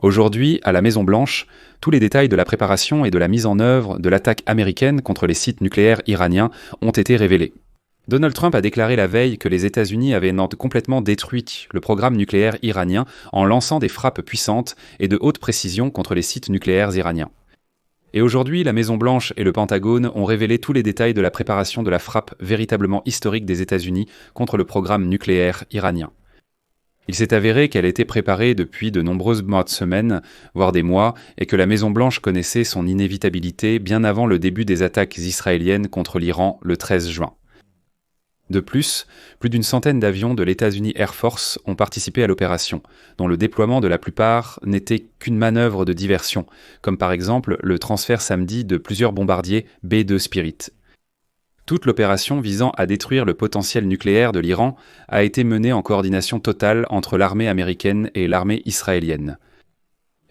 Aujourd'hui, à la Maison-Blanche, tous les détails de la préparation et de la mise en œuvre de l'attaque américaine contre les sites nucléaires iraniens ont été révélés. Donald Trump a déclaré la veille que les États-Unis avaient complètement détruit le programme nucléaire iranien en lançant des frappes puissantes et de haute précision contre les sites nucléaires iraniens. Et aujourd'hui, la Maison-Blanche et le Pentagone ont révélé tous les détails de la préparation de la frappe véritablement historique des États-Unis contre le programme nucléaire iranien. Il s'est avéré qu'elle était préparée depuis de nombreuses semaines, voire des mois, et que la Maison-Blanche connaissait son inévitabilité bien avant le début des attaques israéliennes contre l'Iran le 13 juin. De plus d'une centaine d'avions de l'États-Unis Air Force ont participé à l'opération, dont le déploiement de la plupart n'était qu'une manœuvre de diversion, comme par exemple le transfert samedi de plusieurs bombardiers B-2 Spirit. Toute l'opération visant à détruire le potentiel nucléaire de l'Iran a été menée en coordination totale entre l'armée américaine et l'armée israélienne.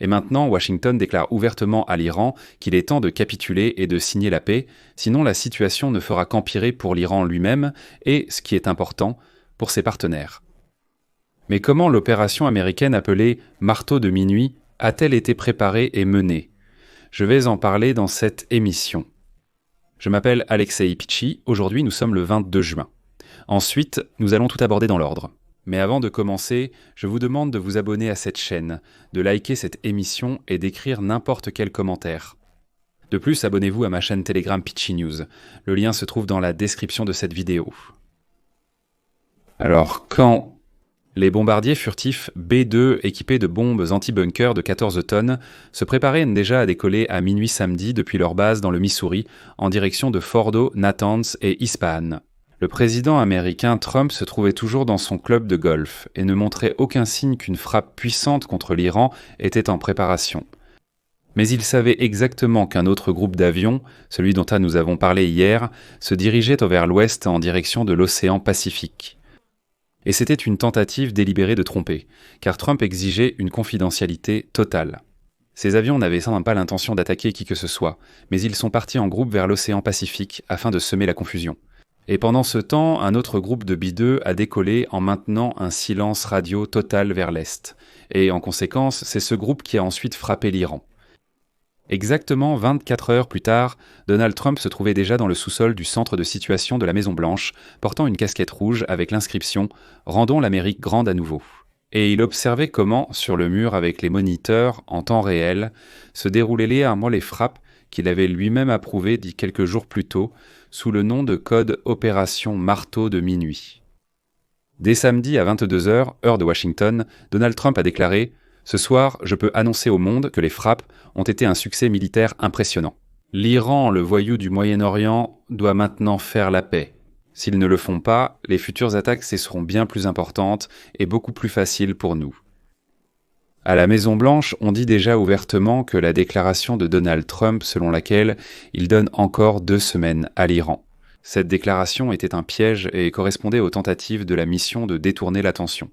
Et maintenant, Washington déclare ouvertement à l'Iran qu'il est temps de capituler et de signer la paix, sinon la situation ne fera qu'empirer pour l'Iran lui-même et, ce qui est important, pour ses partenaires. Mais comment l'opération américaine appelée « Marteau de minuit » a-t-elle été préparée et menée ? Je vais en parler dans cette émission. Je m'appelle Alexei Pichi, aujourd'hui nous sommes le 22 juin. Ensuite, nous allons tout aborder dans l'ordre. Mais avant de commencer, je vous demande de vous abonner à cette chaîne, de liker cette émission et d'écrire n'importe quel commentaire. De plus, abonnez-vous à ma chaîne Telegram Pichi News. Le lien se trouve dans la description de cette vidéo. Alors, quand les bombardiers furtifs B-2 équipés de bombes anti-bunker de 14 tonnes se préparaient déjà à décoller à minuit samedi depuis leur base dans le Missouri en direction de Fordo, Natanz et Ispahan. Le président américain Trump se trouvait toujours dans son club de golf et ne montrait aucun signe qu'une frappe puissante contre l'Iran était en préparation. Mais il savait exactement qu'un autre groupe d'avions, celui dont nous avons parlé hier, se dirigeait vers l'ouest en direction de l'océan Pacifique. Et c'était une tentative délibérée de tromper, car Trump exigeait une confidentialité totale. Ces avions n'avaient sans pas l'intention d'attaquer qui que ce soit, mais ils sont partis en groupe vers l'océan Pacifique afin de semer la confusion. Et pendant ce temps, un autre groupe de B-2 a décollé en maintenant un silence radio total vers l'est. Et en conséquence, c'est ce groupe qui a ensuite frappé l'Iran. Exactement 24 heures plus tard, Donald Trump se trouvait déjà dans le sous-sol du centre de situation de la Maison-Blanche, portant une casquette rouge avec l'inscription « Rendons l'Amérique grande à nouveau ». Et il observait comment, sur le mur avec les moniteurs, en temps réel, se déroulaient légèrement les frappes qu'il avait lui-même approuvées quelques jours plus tôt, sous le nom de code Opération Marteau de minuit. Dès samedi à 22h, heure de Washington, Donald Trump a déclaré « Ce soir, je peux annoncer au monde que les frappes ont été un succès militaire impressionnant. L'Iran, le voyou du Moyen-Orient, doit maintenant faire la paix. S'ils ne le font pas, les futures attaques seront bien plus importantes et beaucoup plus faciles pour nous. » À la Maison-Blanche, on dit déjà ouvertement que la déclaration de Donald Trump selon laquelle il donne encore 2 semaines à l'Iran. Cette déclaration était un piège et correspondait aux tentatives de la mission de détourner l'attention.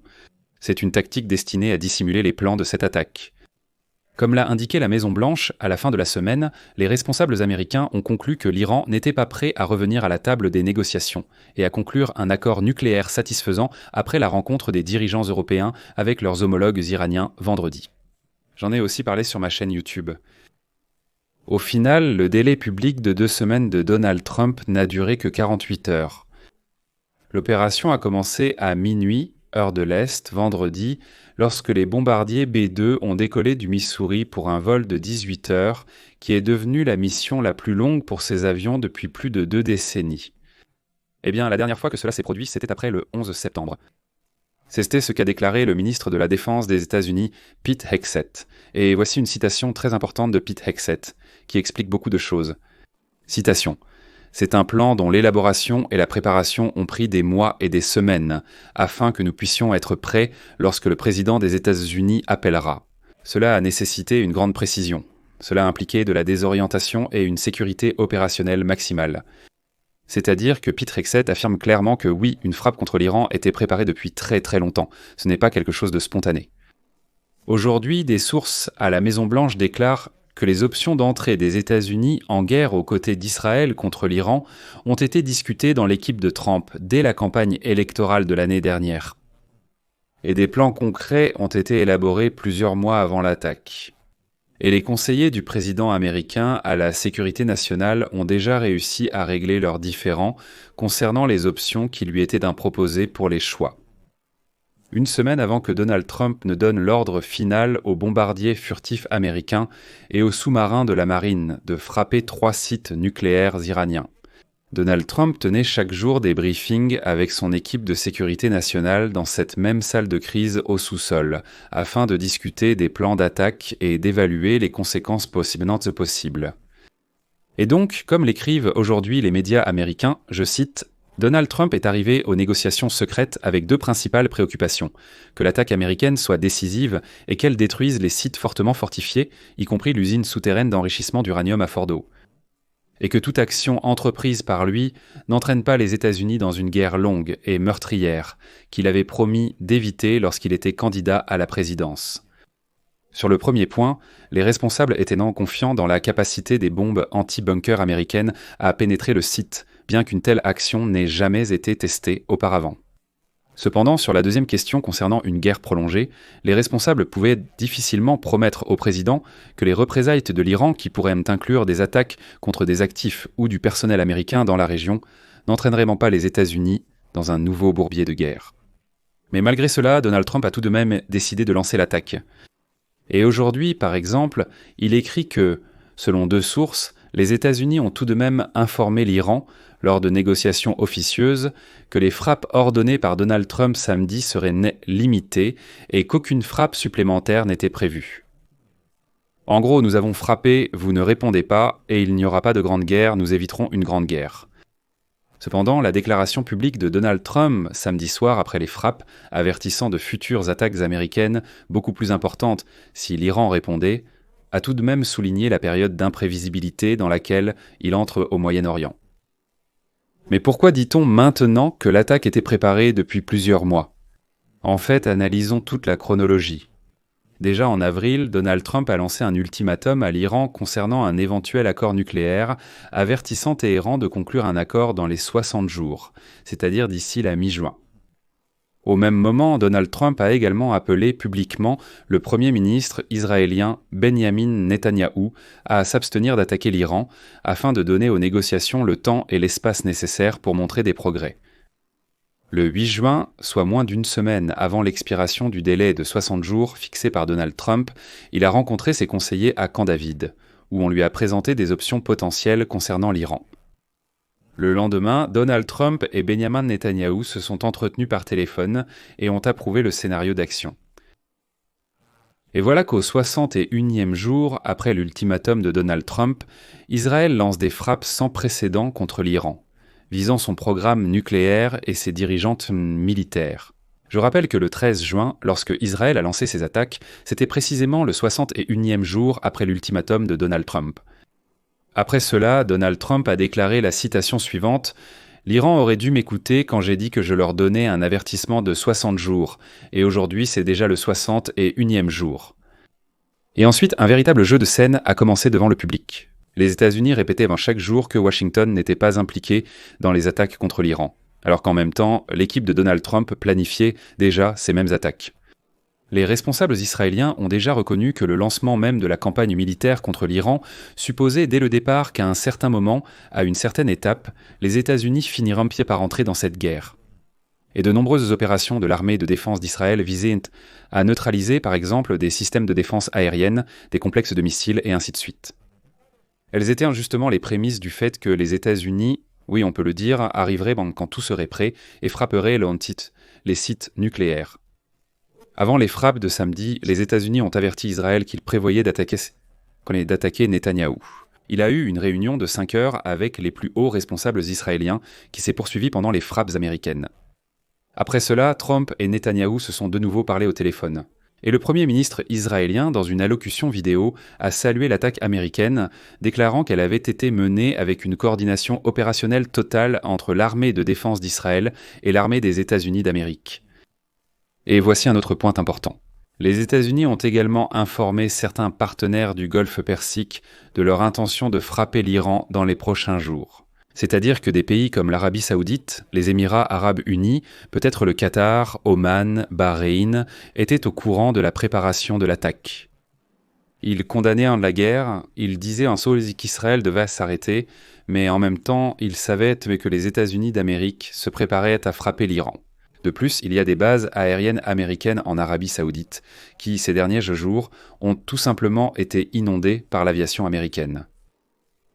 C'est une tactique destinée à dissimuler les plans de cette attaque. Comme l'a indiqué la Maison-Blanche, à la fin de la semaine, les responsables américains ont conclu que l'Iran n'était pas prêt à revenir à la table des négociations et à conclure un accord nucléaire satisfaisant après la rencontre des dirigeants européens avec leurs homologues iraniens vendredi. J'en ai aussi parlé sur ma chaîne YouTube. Au final, le délai public de 2 semaines de Donald Trump n'a duré que 48 heures. L'opération a commencé à minuit, heure de l'Est, vendredi, lorsque les bombardiers B-2 ont décollé du Missouri pour un vol de 18 heures, qui est devenu la mission la plus longue pour ces avions depuis plus de 2 décennies. Eh bien, la dernière fois que cela s'est produit, c'était après le 11 septembre. C'était ce qu'a déclaré le ministre de la Défense des États-Unis, Pete Hegseth. Et voici une citation très importante de Pete Hegseth, qui explique beaucoup de choses. Citation. « C'est un plan dont l'élaboration et la préparation ont pris des mois et des semaines, afin que nous puissions être prêts lorsque le président des États-Unis appellera. Cela a nécessité une grande précision. Cela a impliqué de la désorientation et une sécurité opérationnelle maximale. » C'est-à-dire que Pete Hegseth affirme clairement que oui, une frappe contre l'Iran était préparée depuis très très longtemps. Ce n'est pas quelque chose de spontané. Aujourd'hui, des sources à la Maison-Blanche déclarent que les options d'entrée des États-Unis en guerre aux côtés d'Israël contre l'Iran ont été discutées dans l'équipe de Trump dès la campagne électorale de l'année dernière. Et des plans concrets ont été élaborés plusieurs mois avant l'attaque. Et les conseillers du président américain à la sécurité nationale ont déjà réussi à régler leurs différends concernant les options qui lui étaient proposées pour les choix. Une semaine avant que Donald Trump ne donne l'ordre final aux bombardiers furtifs américains et aux sous-marins de la marine de frapper 3 sites nucléaires iraniens. Donald Trump tenait chaque jour des briefings avec son équipe de sécurité nationale dans cette même salle de crise au sous-sol, afin de discuter des plans d'attaque et d'évaluer les conséquences possibles. Et donc, comme l'écrivent aujourd'hui les médias américains, je cite, « Donald Trump est arrivé aux négociations secrètes avec 2 principales préoccupations, que l'attaque américaine soit décisive et qu'elle détruise les sites fortement fortifiés, y compris l'usine souterraine d'enrichissement d'uranium à Fordo. Et que toute action entreprise par lui n'entraîne pas les États-Unis dans une guerre longue et meurtrière qu'il avait promis d'éviter lorsqu'il était candidat à la présidence. » Sur le premier point, les responsables étaient non confiants dans la capacité des bombes anti-bunker américaines à pénétrer le site, bien qu'une telle action n'ait jamais été testée auparavant. Cependant, sur la deuxième question concernant une guerre prolongée, les responsables pouvaient difficilement promettre au président que les représailles de l'Iran, qui pourraient inclure des attaques contre des actifs ou du personnel américain dans la région, n'entraîneraient pas les États-Unis dans un nouveau bourbier de guerre. Mais malgré cela, Donald Trump a tout de même décidé de lancer l'attaque. Et aujourd'hui, par exemple, il écrit que, selon 2 sources, les États-Unis ont tout de même informé l'Iran, lors de négociations officieuses, que les frappes ordonnées par Donald Trump samedi seraient limitées et qu'aucune frappe supplémentaire n'était prévue. En gros, nous avons frappé, vous ne répondez pas, et il n'y aura pas de grande guerre, nous éviterons une grande guerre. Cependant, la déclaration publique de Donald Trump samedi soir après les frappes, avertissant de futures attaques américaines beaucoup plus importantes si l'Iran répondait, a tout de même souligné la période d'imprévisibilité dans laquelle il entre au Moyen-Orient. Mais pourquoi dit-on maintenant que l'attaque était préparée depuis plusieurs mois ? En fait, analysons toute la chronologie. Déjà en avril, Donald Trump a lancé un ultimatum à l'Iran concernant un éventuel accord nucléaire, avertissant Téhéran de conclure un accord dans les 60 jours, c'est-à-dire d'ici la mi-juin. Au même moment, Donald Trump a également appelé publiquement le Premier ministre israélien Benjamin Netanyahou à s'abstenir d'attaquer l'Iran, afin de donner aux négociations le temps et l'espace nécessaires pour montrer des progrès. Le 8 juin, soit moins d'une semaine avant l'expiration du délai de 60 jours fixé par Donald Trump, il a rencontré ses conseillers à Camp David, où on lui a présenté des options potentielles concernant l'Iran. Le lendemain, Donald Trump et Benjamin Netanyahou se sont entretenus par téléphone et ont approuvé le scénario d'action. Et voilà qu'au 61e jour, après l'ultimatum de Donald Trump, Israël lance des frappes sans précédent contre l'Iran, visant son programme nucléaire et ses dirigeantes militaires. Je rappelle que le 13 juin, lorsque Israël a lancé ses attaques, c'était précisément le 61e jour après l'ultimatum de Donald Trump. Après cela, Donald Trump a déclaré la citation suivante « L'Iran aurait dû m'écouter quand j'ai dit que je leur donnais un avertissement de 60 jours, et aujourd'hui c'est déjà le 61e jour. » Et ensuite, un véritable jeu de scène a commencé devant le public. Les États-Unis répétaient chaque jour que Washington n'était pas impliqué dans les attaques contre l'Iran, alors qu'en même temps, l'équipe de Donald Trump planifiait déjà ces mêmes attaques. Les responsables israéliens ont déjà reconnu que le lancement même de la campagne militaire contre l'Iran supposait dès le départ qu'à un certain moment, à une certaine étape, les États-Unis finiront par entrer dans cette guerre. Et de nombreuses opérations de l'armée de défense d'Israël visaient à neutraliser par exemple des systèmes de défense aérienne, des complexes de missiles et ainsi de suite. Elles étaient justement les prémices du fait que les États-Unis, oui on peut le dire, arriveraient quand tout serait prêt et frapperaient les sites nucléaires. Avant les frappes de samedi, les États-Unis ont averti Israël qu'ils prévoyaient d'attaquer Netanyahou. Il a eu une réunion de 5 heures avec les plus hauts responsables israéliens qui s'est poursuivie pendant les frappes américaines. Après cela, Trump et Netanyahou se sont de nouveau parlé au téléphone. Et le Premier ministre israélien, dans une allocution vidéo, a salué l'attaque américaine, déclarant qu'elle avait été menée avec une coordination opérationnelle totale entre l'armée de défense d'Israël et l'armée des États-Unis d'Amérique. Et voici un autre point important. Les États-Unis ont également informé certains partenaires du Golfe Persique de leur intention de frapper l'Iran dans les prochains jours. C'est-à-dire que des pays comme l'Arabie Saoudite, les Émirats Arabes Unis, peut-être le Qatar, Oman, Bahreïn, étaient au courant de la préparation de l'attaque. Ils condamnaient la guerre, ils disaient en soi qu'Israël devait s'arrêter, mais en même temps, ils savaient que les États-Unis d'Amérique se préparaient à frapper l'Iran. De plus, il y a des bases aériennes américaines en Arabie Saoudite, qui, ces derniers jours, ont tout simplement été inondées par l'aviation américaine.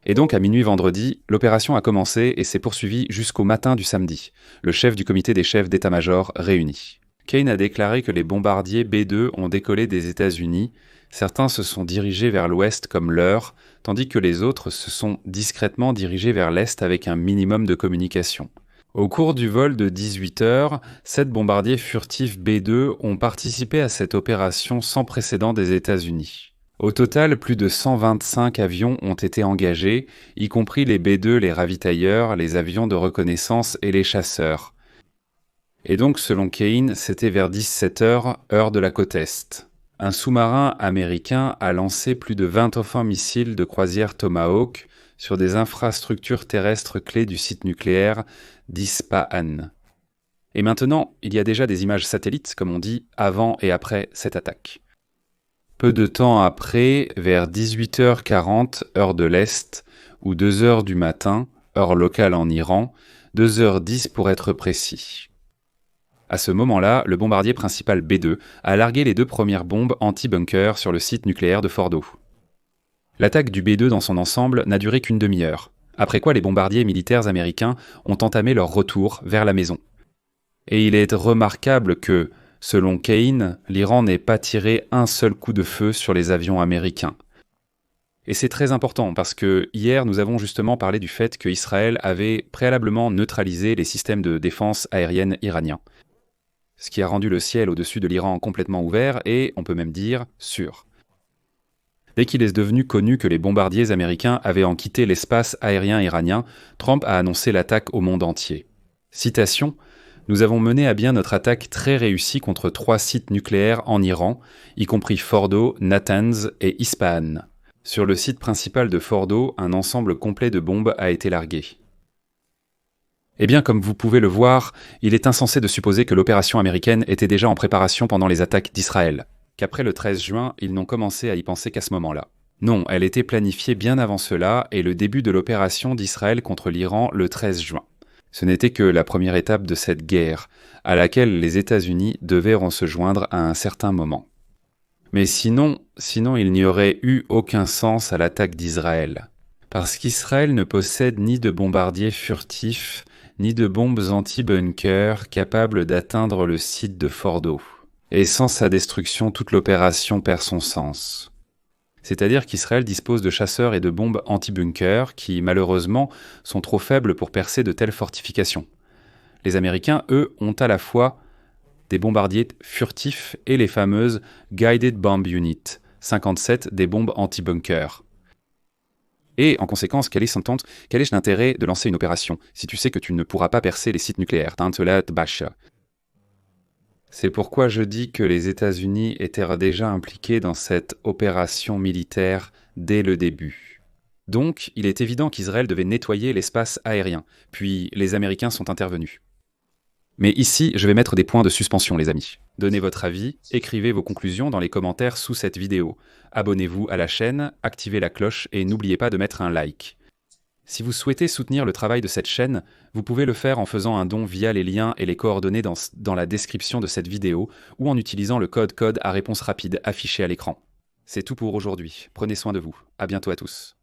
Et donc, à minuit vendredi, l'opération a commencé et s'est poursuivie jusqu'au matin du samedi, le chef du comité des chefs d'état-major réuni. Kane a déclaré que les bombardiers B-2 ont décollé des États-Unis, certains se sont dirigés vers l'ouest comme leur, tandis que les autres se sont discrètement dirigés vers l'est avec un minimum de communication. Au cours du vol de 18 heures, 7 bombardiers furtifs B-2 ont participé à cette opération sans précédent des États-Unis. Au total, plus de 125 avions ont été engagés, y compris les B-2, les ravitailleurs, les avions de reconnaissance et les chasseurs. Et donc, selon Kane, c'était vers 17 heures, heure de la côte Est. Un sous-marin américain a lancé plus de 20 enfants missiles de croisière Tomahawk sur des infrastructures terrestres clés du site nucléaire d'Ispahan. Et maintenant, il y a déjà des images satellites, comme on dit, avant et après cette attaque. Peu de temps après, vers 18h40, heure de l'Est, ou 2h du matin, heure locale en Iran, 2h10 pour être précis. À ce moment-là, le bombardier principal B-2 a largué les 2 premières bombes anti-bunker sur le site nucléaire de Fordo. L'attaque du B-2 dans son ensemble n'a duré qu'une demi-heure, après quoi les bombardiers militaires américains ont entamé leur retour vers la maison. Et il est remarquable que, selon Kane, l'Iran n'ait pas tiré un seul coup de feu sur les avions américains. Et c'est très important parce que hier, nous avons justement parlé du fait qu'Israël avait préalablement neutralisé les systèmes de défense aérienne iraniens. Ce qui a rendu le ciel au-dessus de l'Iran complètement ouvert et, on peut même dire, sûr. Dès qu'il est devenu connu que les bombardiers américains avaient en quitté l'espace aérien iranien, Trump a annoncé l'attaque au monde entier. Citation: « Nous avons mené à bien notre attaque très réussie contre 3 sites nucléaires en Iran, y compris Fordo, Natanz et Ispahan. Sur le site principal de Fordo, un ensemble complet de bombes a été largué. » Eh bien, comme vous pouvez le voir, il est insensé de supposer que l'opération américaine était déjà en préparation pendant les attaques d'Israël, qu'après le 13 juin, ils n'ont commencé à y penser qu'à ce moment-là. Non, elle était planifiée bien avant cela et le début de l'opération d'Israël contre l'Iran le 13 juin. Ce n'était que la première étape de cette guerre, à laquelle les États-Unis devaient se joindre à un certain moment. Mais sinon il n'y aurait eu aucun sens à l'attaque d'Israël. Parce qu'Israël ne possède ni de bombardiers furtifs, ni de bombes anti-bunker capables d'atteindre le site de Fordo. Et sans sa destruction, toute l'opération perd son sens. C'est-à-dire qu'Israël dispose de chasseurs et de bombes anti-bunker qui, malheureusement, sont trop faibles pour percer de telles fortifications. Les Américains, eux, ont à la fois des bombardiers furtifs et les fameuses Guided Bomb Unit, 57 des bombes anti-bunker. Et, en conséquence, quel est l'intérêt de lancer une opération si tu sais que tu ne pourras pas percer les sites nucléaires? C'est pourquoi je dis que les États-Unis étaient déjà impliqués dans cette opération militaire dès le début. Donc, il est évident qu'Israël devait nettoyer l'espace aérien, puis les Américains sont intervenus. Mais ici, je vais mettre des points de suspension, les amis. Donnez votre avis, écrivez vos conclusions dans les commentaires sous cette vidéo. Abonnez-vous à la chaîne, activez la cloche et n'oubliez pas de mettre un like. Si vous souhaitez soutenir le travail de cette chaîne, vous pouvez le faire en faisant un don via les liens et les coordonnées dans la description de cette vidéo ou en utilisant le code à réponse rapide affiché à l'écran. C'est tout pour aujourd'hui. Prenez soin de vous. À bientôt à tous.